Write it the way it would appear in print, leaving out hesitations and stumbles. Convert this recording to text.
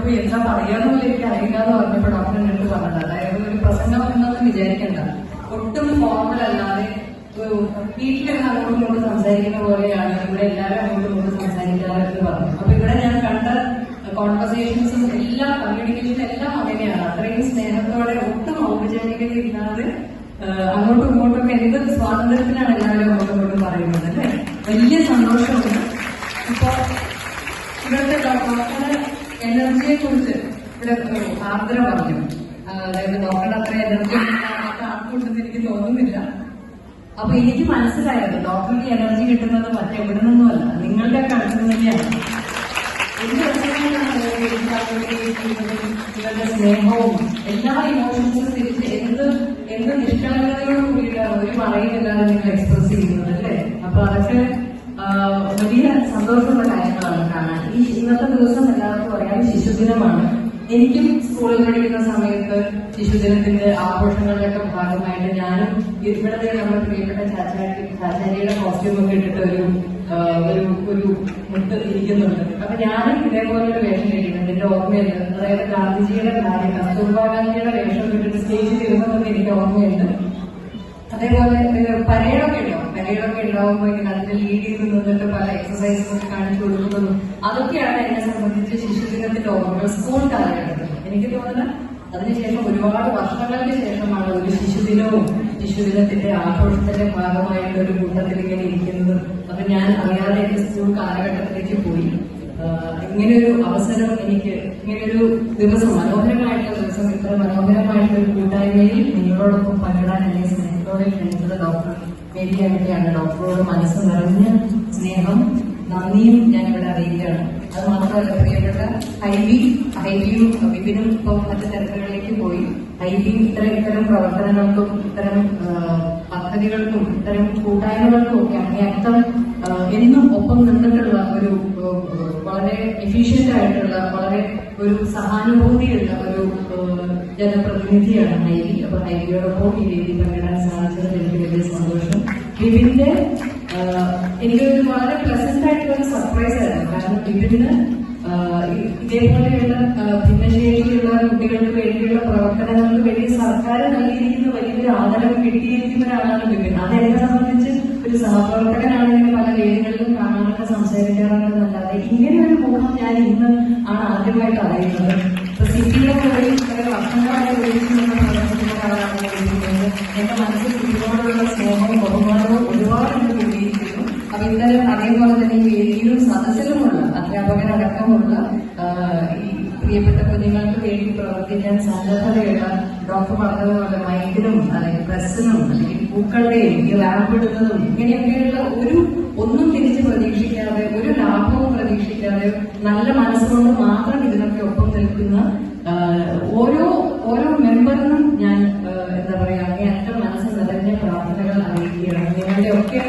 ചോദിച്ചപ്പോ എന്താ പറയാന്ന് പോലെ എനിക്ക് അറിയില്ലാന്ന് പറഞ്ഞപ്പോ ഡോക്ടറിന്റെ അടുത്ത് പറഞ്ഞത്, അതായത് ഒരു പ്രസംഗം എന്നൊന്നും വിചാരിക്കണ്ട, ഒട്ടും ഫോർമൽ അല്ലാതെ വീട്ടിലൊക്കെ അങ്ങോട്ടും ഇങ്ങോട്ട് സംസാരിക്കുന്ന പോലെയാണ് ഇവിടെ എല്ലാവരും അങ്ങോട്ടും ഇങ്ങോട്ട് സംസാരിക്കാറെന്ന് പറഞ്ഞു. അപ്പൊ ഇവിടെ ഞാൻ കണ്ട കോൺവെർസേഷൻസും എല്ലാം കമ്മ്യൂണിക്കേഷനും എല്ലാം അങ്ങനെയാണ്. അത്രയും സ്നേഹത്തോടെ ഒട്ടും ഔപചാരികത ഇല്ലാതെ അങ്ങോട്ടും ഇങ്ങോട്ടും എന്ത് സ്വാതന്ത്ര്യത്തിനാണ് എല്ലാവരും അങ്ങോട്ടും ഇങ്ങോട്ടും പറയുന്നത് അല്ലേ. വലിയ സന്തോഷമുണ്ട്. ഇപ്പൊ ഇവിടുത്തെ ഡോക്ടറുടെ എനർജിയെ കുറിച്ച് ഇവിടെ ആർദ്ര പറഞ്ഞു. അതായത് ഡോക്ടറുടെ അത്ര എനർജി ആൾക്കുണ്ടെന്ന് എനിക്ക് തോന്നുന്നില്ല. അപ്പൊ എനിക്ക് മനസ്സിലായത് ഡോക്ടർക്ക് എനർജി കിട്ടുന്നത് മറ്റെവിടെ നിന്നുമല്ല, നിങ്ങളുടെ അടുത്ത് തന്നെയാണ്. നിങ്ങളുടെ സ്നേഹവും എല്ലാ ഇമോഷൻസും തിരിച്ച് എന്ത് നിഷ്കളങ്കതയോട് കൂടിയിട്ടാണ് ഒരു മറയില്ലാതെ നിങ്ങൾ എക്സ്പ്രസ് ചെയ്യുന്നത് അല്ലേ. അപ്പൊ അതൊക്കെ വലിയ സന്തോഷമുള്ള കാര്യങ്ങളാണ് കാണാൻ. ഇന്നത്തെ ദിവസം എല്ലാവർക്കും അറിയാം ശിശുദിനമാണ്. എനിക്കും സ്കൂളിൽ പഠിക്കുന്ന സമയത്ത് ശിശുദിനത്തിന്റെ ആഘോഷങ്ങളിലൊക്കെ ഭാഗമായിട്ട് ഞാനും ഇവിടത്തെ നമ്മുടെ പ്രിയപ്പെട്ട ചാച്ചാരിയുടെ കോസ്റ്റ്യൂമൊക്കെ ഇട്ടിട്ട് ഒരു മുട്ട് ഇരിക്കുന്നുണ്ട്. അപ്പൊ ഞാനും ഇതേപോലെ ഒരു വേഷം ഇരിക്കുന്നുണ്ട്. എന്റെ ഓർമ്മയുണ്ട്. അതായത് ഗാന്ധിജിയുടെ കാര്യം, കസ്തൂർബാ ഗാന്ധിയുടെ വേഷം ഇട്ടിട്ട് സ്റ്റേജിൽ ഇരുന്നതെന്ന് എനിക്ക് ഓർമ്മയുണ്ട്. അതേപോലെ പരേഡൊക്കെ ഉണ്ടാവും. പരേഡൊക്കെ ഉണ്ടാവുമ്പോൾ ഇങ്ങനെ അതിന്റെ ലീഡ് ചെയ്ത് നിന്നിട്ട് പല എക്സസൈസും ഒക്കെ കാണിച്ചു കൊടുക്കുന്നതും അതൊക്കെയാണ് എന്നെ സംബന്ധിച്ച് ശിശുദിനത്തിന്റെ ഓർമ്മകൾ സ്കൂൾ കാലഘട്ടത്തിൽ. എനിക്ക് തോന്നുന്നത് അതിനുശേഷം ഒരുപാട് വർഷങ്ങൾക്ക് ശേഷമാണ് ഒരു ശിശുദിനത്തിന്റെ ആഘോഷത്തിന്റെ ഭാഗമായിട്ട് ഒരു കൂട്ടത്തിൽ ഇങ്ങനെ ഇരിക്കുന്നത്. അപ്പൊ ഞാൻ അറിയാതെ എന്റെ സ്കൂൾ കാലഘട്ടത്തിലേക്ക് പോയി. ഇങ്ങനെയൊരു അവസരം എനിക്ക്, ഇങ്ങനെയൊരു ദിവസം, മനോഹരമായിട്ടുള്ള ദിവസം, ഇത്ര മനോഹരമായിട്ടുള്ള ഒരു കൂട്ടായ്മയിൽ നിങ്ങളോടൊപ്പം പങ്കിടാൻ എന്നെ സ്നേഹത്തോടെ ക്ഷണിച്ചത് ഡോക്ടർ മേരി ആന്റിയാണ്. ഡോക്ടറോട് മനസ്സ് നിറഞ്ഞ സ്നേഹം, നന്ദിയും ഞാൻ ഇവിടെ അറിയിക്കുകയാണ്. അത് മാത്രമല്ല, പ്രിയപ്പെട്ട ഹൈബിയും വിപിനും ഇപ്പം മറ്റു തിരക്കുകളിലേക്ക് പോയി. ഹൈബിയും ഇത്തരം പ്രവർത്തനങ്ങൾക്കും ഇത്തരം പദ്ധതികൾക്കും ഇത്തരം കൂട്ടായ്മകൾക്കും ഒക്കെ അങ്ങേയറ്റം എന്നും ഒപ്പം നിന്നിട്ടുള്ള ഒരു വളരെ എഫിഷ്യന്റ് ആയിട്ടുള്ള, വളരെ ഒരു സഹാനുഭൂതിയുള്ള ഒരു ജനപ്രതിനിധിയാണ് ഹൈബി. അപ്പൊ ഹൈബിയോടൊപ്പം ഈ വേദി പങ്കിടാൻ സാധിച്ചത് എനിക്ക് വലിയ സന്തോഷം. വിപിന്റെ എനിക്കൊരു വളരെ പ്ലസന്റ് ആയിട്ടുള്ള ഒരു സർപ്രൈസ് ആയിരുന്നു. കാരണം വിപിന് ഇതേപോലെയുള്ള ഭിന്നശേഷിയുള്ള കുട്ടികൾക്ക് വേണ്ടിയുള്ള പ്രവർത്തനങ്ങൾക്ക് വേണ്ടി സർക്കാർ നൽകിയിരിക്കുന്ന വലിയൊരു ആദരവ് കിട്ടിയിരിക്കുന്ന ഒരാളാണ് വിപിൻ. അത് എന്നെ സംബന്ധിച്ച് ഒരു സഹപ്രവർത്തകനാണെങ്കിൽ പല വേദികളിലും കാണാനൊക്കെ സംസാരിക്കാറുണ്ടെന്നല്ലാതെ ഇങ്ങനെ ഒരു മുഖം ഞാൻ ഇന്ന് ആണ് ആദ്യമായിട്ട് അറിയുന്നത്. ഇപ്പൊ സിറ്റിയിലൊക്കെ വഴി വളരെ വർഷങ്ങളായി ഉപയോഗിക്കുന്ന പ്രവർത്തിക്കുന്ന ഒരാളാണ് വിപിക്കുന്നത്. എന്റെ മനസ്സിൽ കുട്ടികളോടുള്ള സ്നേഹവും ബഹുമാനവും ഒരുപാട് കൂടിയിരിക്കുന്നു. അപ്പൊ ഇന്നലെ അതേപോലെ തന്നെ ഈ വേദിയിലും സദസ്സിലുമുള്ള അധ്യാപകരടക്കമുള്ള ഈ പ്രിയപ്പെട്ട കുഞ്ഞുങ്ങൾക്ക് വേണ്ടി പ്രവർത്തിക്കാൻ സന്നദ്ധതയുള്ള ഡോക്ടർ പറഞ്ഞതുപോലെ മൈക്കിനും അല്ലെങ്കിൽ പ്രസ്സിനും അല്ലെങ്കിൽ പൂക്കളുടെയും ഈ ലാമ്പ് ഇടുന്നതും ഇങ്ങനെയൊക്കെയുള്ള ഒന്നും തിരിച്ച് പ്രതീക്ഷിക്കാതെ, ഒരു ലാഭവും പ്രതീക്ഷിക്കാതെ, നല്ല മനസ്സുകൊണ്ട് മാത്രം ഇതിനൊക്കെ ഒപ്പം നിൽക്കുന്ന ഓരോ മെമ്പറിനും ഞാൻ എന്താ പറയാ അങ്ങേയറ്റം മനസ്സ് നിറഞ്ഞ പ്രാർത്ഥനകൾ അറിയിക്കുകയാണ്. നിങ്ങളുടെ ഒക്കെ